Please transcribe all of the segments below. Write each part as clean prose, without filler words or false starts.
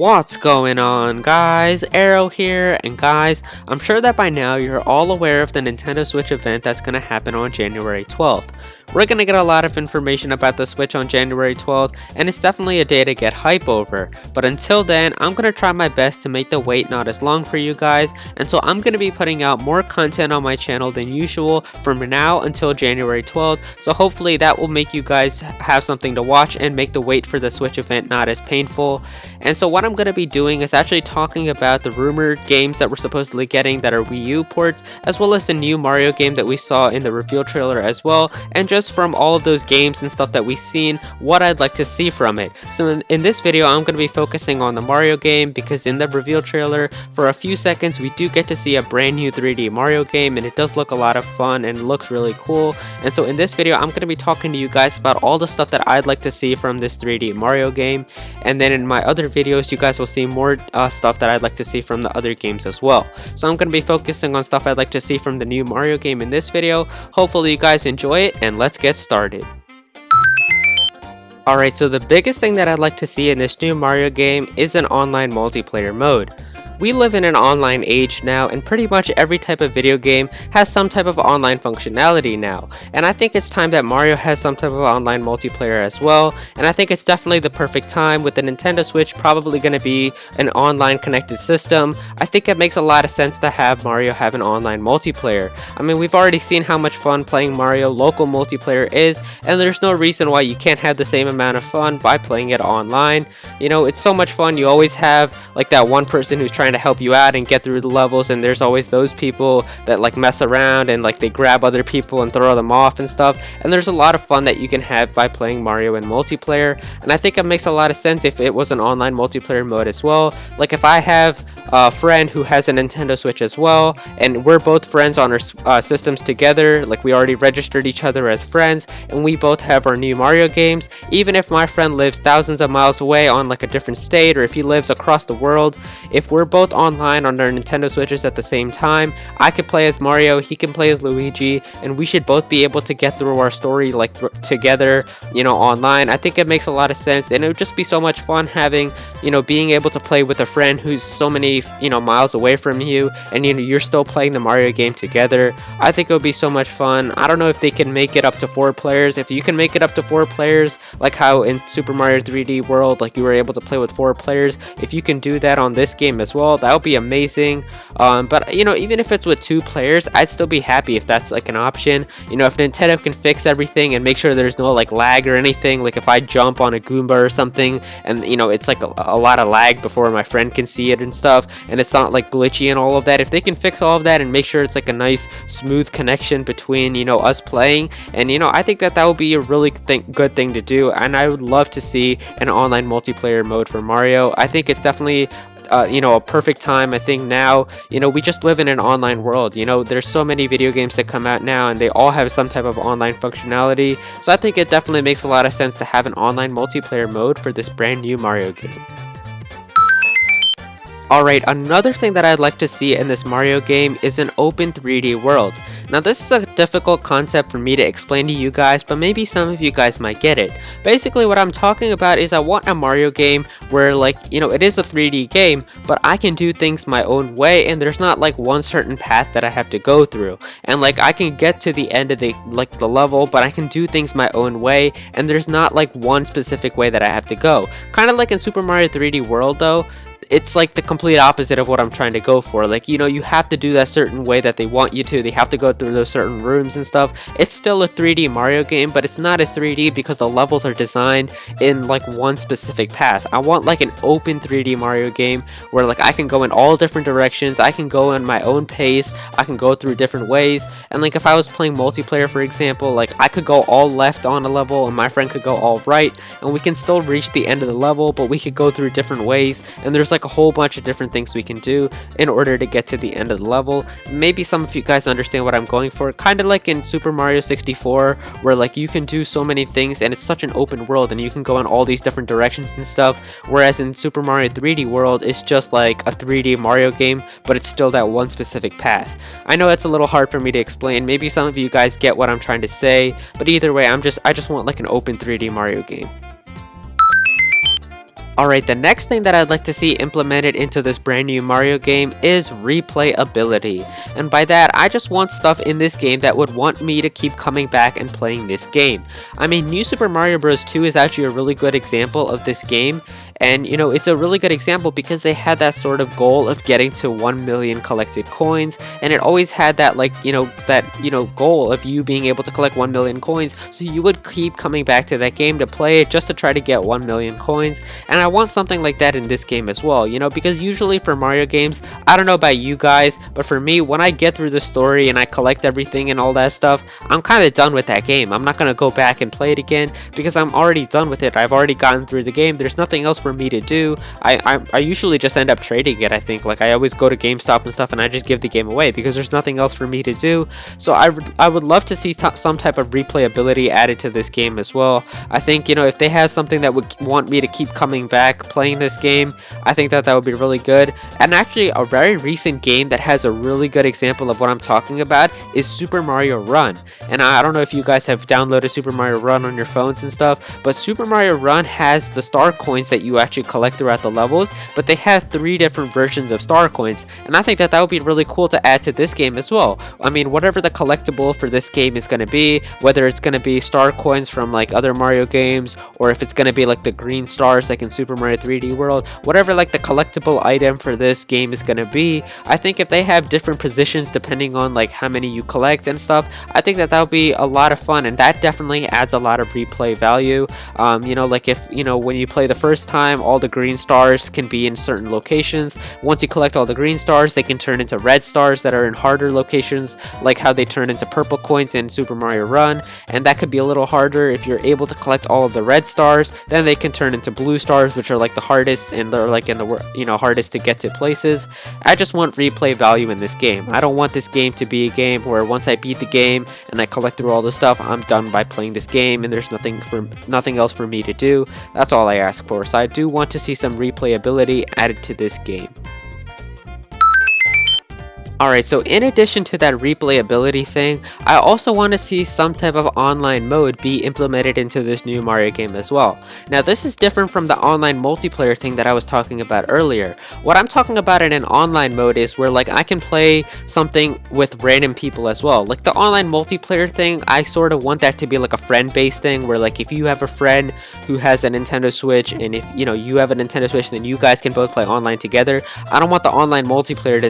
What's going on, guys? Aero here, and guys, I'm sure that by now you're all aware of the Nintendo Switch event that's going to happen on January 12th. We're going to get a lot of information about the Switch on January 12th, and it's definitely a day to get hype over. But until then, I'm going to try my best to make the wait not as long for you guys, and so I'm going to be putting out more content on my channel than usual from now until January 12th, so hopefully that will make you guys have something to watch and make the wait for the Switch event not as painful. And so what I'm going to be doing is actually talking about the rumored games that we're supposedly getting that are Wii U ports, as well as the new Mario game that we saw in the reveal trailer as well, and just from all of those games and stuff that we've seen, what I'd like to see from it. So in this video, I'm going to be focusing on the Mario game because in the reveal trailer, for a few seconds, we do get to see a brand new 3D Mario game, and it does look a lot of fun and looks really cool. And so in this video, I'm going to be talking to you guys about all the stuff that I'd like to see from this 3D Mario game, and then in my other videos, you guys will see more stuff that I'd like to see from the other games as well. So I'm going to be focusing on stuff I'd like to see from the new Mario game in this video. Hopefully you guys enjoy it, and let's get started. Alright, so the biggest thing that I'd like to see in this new Mario game is an online multiplayer mode. We live in an online age now, and pretty much every type of video game has some type of online functionality now, and I think it's time that Mario has some type of online multiplayer as well, and I think it's definitely the perfect time with the Nintendo Switch probably going to be an online connected system. I think it makes a lot of sense to have Mario have an online multiplayer. I mean, we've already seen how much fun playing Mario local multiplayer is, and there's no reason why you can't have the same amount of fun by playing it online. You know, it's so much fun. You always have like that one person who's trying to help you out and get through the levels, and there's always those people that like mess around and like they grab other people and throw them off and stuff, and there's a lot of fun that you can have by playing Mario in multiplayer. And I think it makes a lot of sense if it was an online multiplayer mode as well. Like if I have a friend who has a Nintendo Switch as well, and we're both friends on our systems together, like we already registered each other as friends, and we both have our new Mario games, even if my friend lives thousands of miles away on like a different state, or if he lives across the world, if we're both online on our Nintendo Switches at the same time, I could play as Mario, he can play as Luigi, and we should both be able to get through our story like together, you know, online. I think it makes a lot of sense, and it would just be so much fun having, you know, being able to play with a friend who's so many, you know, miles away from you, and you know, you're still playing the Mario game together. I think it would be so much fun. I don't know if they can make it up to 4 players. If you can make it up to 4 players, like how in Super Mario 3D World, like you were able to play with 4 players, if you can do that on this game as well, that would be amazing. But you know, even if it's with 2 players, I'd still be happy if that's like an option. You know, if Nintendo can fix everything and make sure there's no like lag or anything, like if I jump on a Goomba or something and you know it's like a lot of lag before my friend can see it and stuff, and it's not like glitchy and all of that, if they can fix all of that and make sure it's like a nice smooth connection between, you know, us playing, and you know, I think that would be a really good thing to do, and I would love to see an online multiplayer mode for Mario. I think it's definitely you know, a perfect time. I think now, you know, we just live in an online world. You know, there's so many video games that come out now and they all have some type of online functionality, so I think it definitely makes a lot of sense to have an online multiplayer mode for this brand new Mario game. Alright, another thing that I'd like to see in this Mario game is an open 3D world. Now this is a difficult concept for me to explain to you guys, but maybe some of you guys might get it. Basically what I'm talking about is I want a Mario game where, like, you know, it is a 3D game, but I can do things my own way, and there's not like one certain path that I have to go through. And like I can get to the end of the level, but I can do things my own way, and there's not like one specific way that I have to go. Kind of like in Super Mario 3D World though, it's like the complete opposite of what I'm trying to go for. Like, you know, you have to do that certain way that they want you to. They have to go through those certain rooms and stuff. It's still a 3D Mario game, but it's not as 3D because the levels are designed in like one specific path. I want like an open 3D Mario game where like I can go in all different directions. I can go in my own pace. I can go through different ways. And like if I was playing multiplayer, for example, like I could go all left on a level and my friend could go all right, and we can still reach the end of the level, but we could go through different ways, and there's like a whole bunch of different things we can do in order to get to the end of the level. Maybe some of you guys understand what I'm going for, kind of like in Super Mario 64, where like you can do so many things and it's such an open world and you can go in all these different directions and stuff, whereas in Super Mario 3D World it's just like a 3D Mario game, but it's still that one specific path. I know it's a little hard for me to explain. Maybe some of you guys get what I'm trying to say, but either way, I just want like an open 3D Mario game. Alright, the next thing that I'd like to see implemented into this brand new Mario game is replayability. And by that, I just want stuff in this game that would want me to keep coming back and playing this game. I mean, New Super Mario Bros. 2 is actually a really good example of this game. And, you know, it's a really good example because they had that sort of goal of getting to 1 million collected coins. And it always had that, like, goal of you being able to collect 1 million coins. So you would keep coming back to that game to play it just to try to get 1 million coins. And I want something like that in this game as well, you know, because usually for Mario games, I don't know about you guys, but for me, when I get through the story and I collect everything and all that stuff, I'm kind of done with that game. I'm not going to go back and play it again because I'm already done with it. I've already gotten through the game. There's nothing else for me to do. I usually just end up trading it, I think. Like, I always go to GameStop and stuff and I just give the game away because there's nothing else for me to do. So I would love to see some type of replayability added to this game as well. I think, you know, if they have something that would want me to keep coming back playing this game, I think that would be really good. And actually, a very recent game that has a really good example of what I'm talking about is Super Mario Run. And I don't know if you guys have downloaded Super Mario Run on your phones and stuff, but Super Mario Run has the star coins that you actually collect throughout the levels, but they have 3 different versions of star coins, and I think that would be really cool to add to this game as well. I mean, whatever the collectible for this game is going to be, whether it's going to be star coins from like other Mario games, or if it's going to be like the green stars like in Super Mario 3D World, whatever like the collectible item for this game is going to be, I think if they have different positions depending on like how many you collect and stuff, I think that would be a lot of fun, and that definitely adds a lot of replay value. You know, like if, you know, when you play the first time, all the green stars can be in certain locations. Once you collect all the green stars, they can turn into red stars that are in harder locations, like how they turn into purple coins in Super Mario Run, and that could be a little harder. If you're able to collect all of the red stars, then they can turn into blue stars, which are like the hardest, and they're like in the, you know, hardest to get to places. I just want replay value in this game. I don't want this game to be a game where once I beat the game and I collect through all the stuff, I'm done by playing this game and there's nothing else for me to do. That's all I ask for. So I do want to see some replayability added to this game. Alright, so in addition to that replayability thing, I also want to see some type of online mode be implemented into this new Mario game as well. Now this is different from the online multiplayer thing that I was talking about earlier. What I'm talking about in an online mode is where like I can play something with random people as well. Like the online multiplayer thing, I sort of want that to be like a friend-based thing where like if you have a friend who has a Nintendo Switch and if, you know, you have a Nintendo Switch, then you guys can both play online together. I don't want the online multiplayer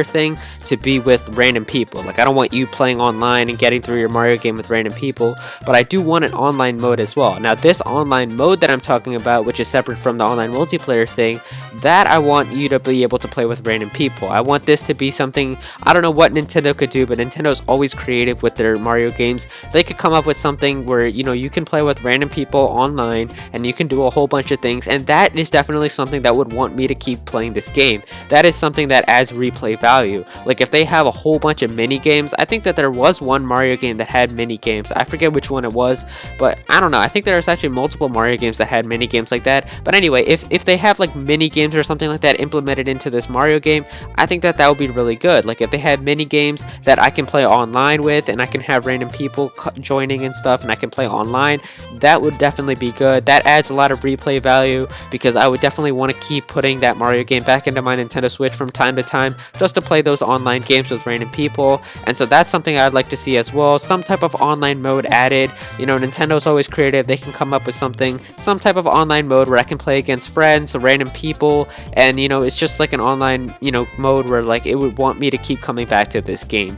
thing to be with random people. Like I don't want you playing online and getting through your Mario game with random people, but I do want an online mode as well. Now this online mode that I'm talking about, which is separate from the online multiplayer thing, that I want you to be able to play with random people. I want this to be something, I don't know what Nintendo could do, but Nintendo's always creative with their Mario games. They could come up with something where, you know, you can play with random people online and you can do a whole bunch of things, and that is definitely something that would want me to keep playing this game. That is something that adds replay value. Like if they have a whole bunch of mini games, I think that there was one Mario game that had mini games. I forget which one it was, but I don't know. I think there's actually multiple Mario games that had mini games like that. But anyway, if they have like mini games or something like that implemented into this Mario game, I think that would be really good. Like if they had mini games that I can play online with and I can have random people joining and stuff and I can play online, that would definitely be good. That adds a lot of replay value because I would definitely want to keep putting that Mario game back into my Nintendo Switch from time to time just to play those online games with random people. And so that's something I'd like to see as well. Some type of online mode added. You know, Nintendo's always creative. They can come up with some type of online mode where I can play against friends, random people, and you know, it's just like an online, you know, mode where like it would want me to keep coming back to this game.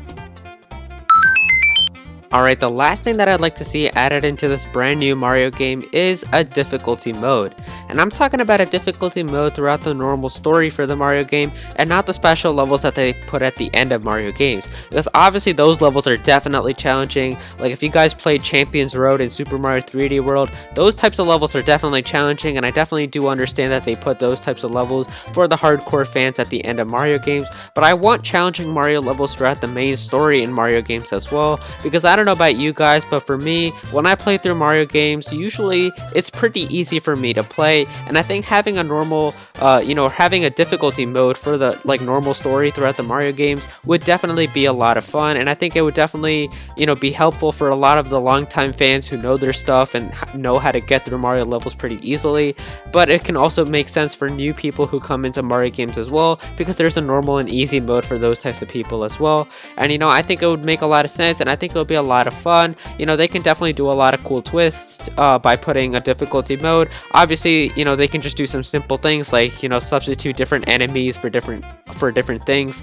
Alright, the last thing that I'd like to see added into this brand new Mario game is a difficulty mode. And I'm talking about a difficulty mode throughout the normal story for the Mario game and not the special levels that they put at the end of Mario games. Because obviously those levels are definitely challenging. Like if you guys played Champions Road in Super Mario 3D World, those types of levels are definitely challenging, and I definitely do understand that they put those types of levels for the hardcore fans at the end of Mario games. But I want challenging Mario levels throughout the main story in Mario games as well, because I don't know about you guys, but for me, when I play through Mario games, usually it's pretty easy for me to play. play. And I think having a normal, having a difficulty mode for the like normal story throughout the Mario games would definitely be a lot of fun. And I think it would definitely, be helpful for a lot of the longtime fans who know their stuff and know how to get through Mario levels pretty easily. But it can also make sense for new people who come into Mario games as well, because there's a normal and easy mode for those types of people as well. And I think it would make a lot of sense, and I think it would be a lot of fun. They can definitely do a lot of cool twists by putting a difficulty mode. Obviously, they can just do some simple things like substitute different enemies for different things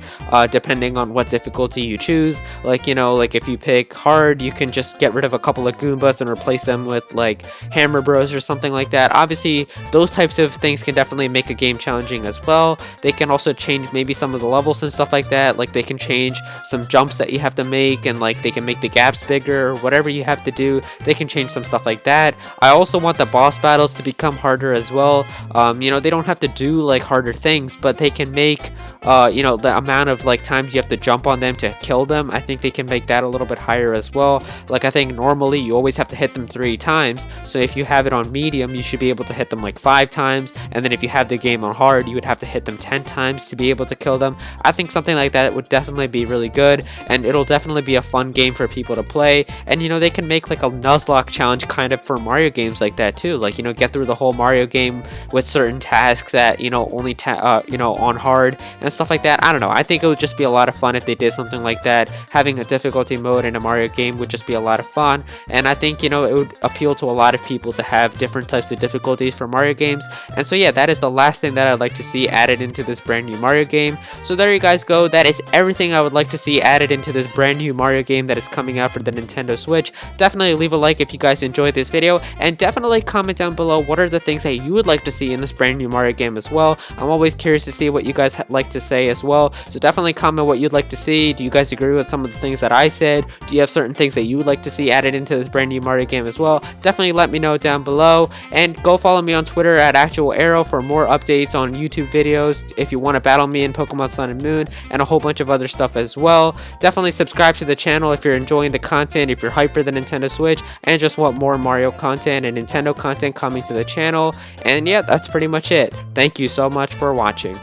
depending on what difficulty you choose. Like if you pick hard, you can just get rid of a couple of Goombas and replace them with like Hammer Bros or something like that. Obviously, those types of things can definitely make a game challenging as well. They can also change maybe some of the levels and stuff like that. Like they can change some jumps that you have to make, and like they can make the gaps bigger, whatever you have to do. They can change some stuff like that. I also want the boss battles to become harder as well. They don't have to do like harder things, but they can make the amount of like times you have to jump on them to kill them. I think they can make that a little bit higher as well. Like I think normally you always have to hit them 3 times, so if you have it on medium, you should be able to hit them like 5 times, and then if you have the game on hard, you would have to hit them 10 times to be able to kill them. I think something like that would definitely be really good, and it'll definitely be a fun game for people to play. And they can make like a Nuzlocke challenge kind of for Mario games like that too, like get through the whole Mario game with certain tasks that only on hard and stuff like that. I don't know, I think it would just be a lot of fun if they did something like that. Having a difficulty mode in a Mario game would just be a lot of fun, and I think it would appeal to a lot of people to have different types of difficulties for Mario games. And so yeah, that is the last thing that I'd like to see added into this brand new Mario game. So there you guys go, that is everything I would like to see added into this brand new Mario game that is coming out for the Nintendo Switch. Definitely leave a like if you guys enjoyed this video, and definitely comment down below what are the things that you would like to see in this brand new Mario game as well. I'm always curious to see what you guys like to say as well, so definitely comment what you'd like to see. Do you guys agree with some of the things that I said? Do you have certain things that you would like to see added into this brand new Mario game as well? Definitely let me know down below, and go follow me on Twitter at Aero for more updates on YouTube videos if you want to battle me in Pokemon Sun and Moon, and a whole bunch of other stuff as well. Definitely subscribe to the channel if you're enjoying the content, if you're hyped for the Nintendo Switch and just want more Mario content and Nintendo content coming to the channel. And yeah, that's pretty much it. Thank you so much for watching.